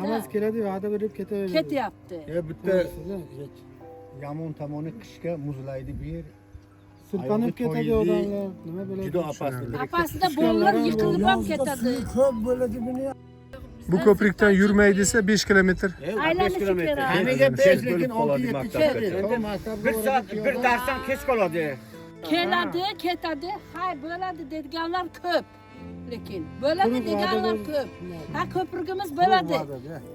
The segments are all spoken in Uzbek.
Hammasi keladi, va'da berib ketaveradi. Ketyapti. Bitta yomon tomoni qishga muzlaydi bu yer. Sirpanib ketadi odamlar. Nima bo'ladi? Juda opasli. Apasida bolalar yiqilib ham ketadi. Ko'p bo'ladi buni. Bu ko'prikdan yurmay desa 5 kilometr. Aylanishi kerak. Hamiga 5 lekin 6-7 Bir darsdan kech qoladi. Keladi, ketadi, hay bo'ladi deganlar ko'p. Lekin bo'ladi deganlar ko'p. Ha ko'prigimiz bo'ladi.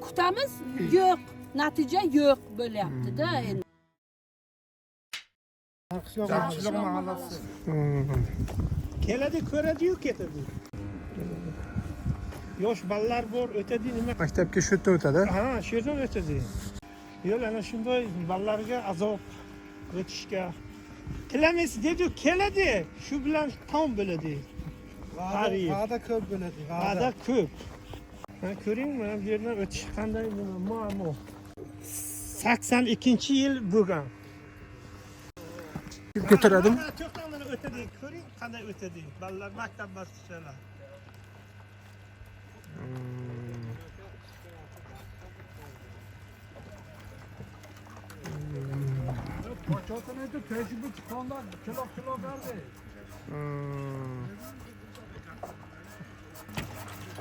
Kutamiz, yo'q, natija yo'q bo'lyapti-da endi. Yaxshilik mahallasi. Keladi, ko'radi-yu ketadi. Yosh bolalar bor, o'tadi nima? Maktabga shu yerdan o'tadi. Ha, shu yerdan o'tadi. Yo'l ana shunday bolalarga azob o'tishga tilamaysiz dedi, keladi. Shu bilan tom bo'ladi. Va'da ko'p bo'ladi. Va'da ko'p. Mana ko'ring, mana bu yerdan o'tish qanday muammo. 82-yil bo'lgan. Ko'taradimi? To'xtamdan o'tadi, ko'ring qanday o'tadi. Bolalar maktab bosqichlar.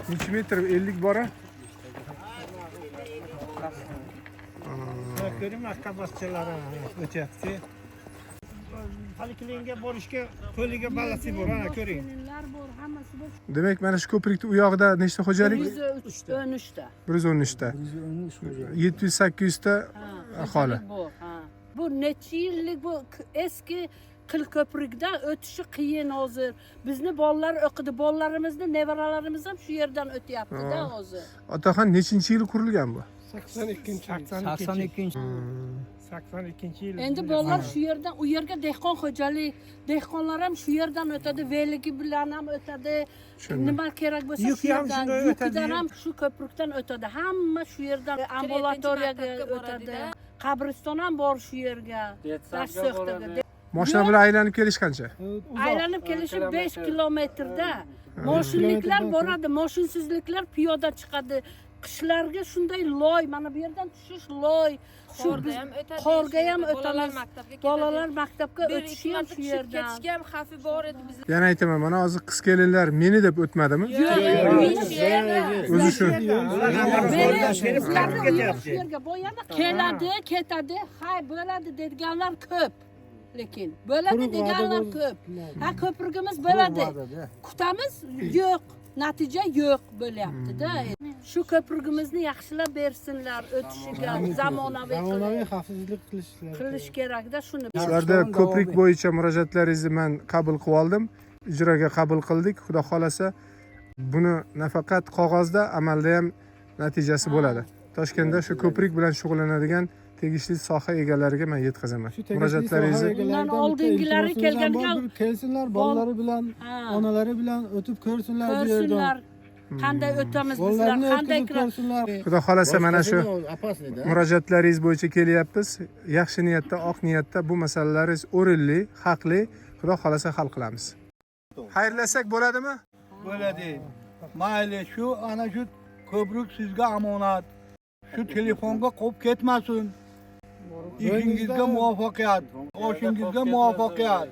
Necha metr 50 bora? Ko'ring maktab bosqichlari o'tyapti. Poliklinika borishga qo'liga balasi bor, ana ko'ring. Kelinlar bor, hammasi bor. Demak, mana shu ko'prikning u yoqida nechta xo'jalik? 113 ta. 113 ta. 700-800 ta aholi. Bu necha yillik bu eski qil ko'prikdan o'tishi qiyin hozir. Bizni bolalar o'qidi, bolalarimizni, nevaralarimiz ham shu yerdan o'tyapti-da hozir. Otaxon nechinchi yil qurilgan bu? 82-yil. Endi bolalar shu yerdan u yerga dehqon xo'jalik, dehqonlar ham shu yerdan o'tadi, veligi bilan ham o'tadi. Nima kerak bo'lsa Yuk shu ham yerdan, shunday yukdan o'tadi. ham shu ko'prikdan o'tadi. Hamma shu yerdan ambulatoriyaga o'tadi. Qabriston ham bor shu yerga. Dashso'xtaga. Mashina bilan aylanib kelish qancha? Aylanib kelishi 5 kilometrda. Moshinliklar boradi, moshinsizliklar piyoda chiqadi. Qishlarga shunday loy, mana bu yerdan tushish loy. Shu qorga ham o'tamiz. Bolalar maktabga o'tishi ham shu yerdan. Ketishga ham xavfi bor edi bizlar. Yana aytaman, mana hozir qiz kelinlar meni deb o'tmadimi? O'zi shu. Keladi, ketadi, hay bo'ladi deganlar ko'p. Lekin bo'ladi deganlar ko'p. Ha ko'prigimiz bo'ladi. Kutamiz, yo'q, natija yo'q bo'lyapti-da. Shu ko'prigimizni yaxshilab bersinlar o'tishiga, zamonaviy xavfsizlik qilish kerak-da shuni. Sizlarda ko'prik bo'yicha murojaatlaringizni men qabul qilib oldim. Ijroga qabul qildik. Xudo xolasa buni nafaqat qog'ozda, amalda ham natijasi bo'ladi. Toshkentda shu ko'prik bilan shug'ullanadigan tegishli soha egalariga men yetkazaman. Murojaatlaringizni Bundan oldingilari kelganda kelsinlar, bolalari bilan, onalari bilan o'tib ko'rsinlar bu yerdan. ko'rsinlar. Qanday o'tamiz bizlar, qanday ko'rsinlar. Xudo xolasa mana shu murojaatlaringiz bo'yicha kelyapmiz. Yaxshi niyatda, oq niyatda bu masalalaringiz o'rinli, haqli. Xudo xolasa hal qilamiz. Xayrlasak bo'ladimi? Bo'ladi. Mayli, shu ana shu ko'prik sizga omonat. Shu telefonga qolib ketmasin. İşingizga muvaffaqiyat, oshingizga muvaffaqiyat.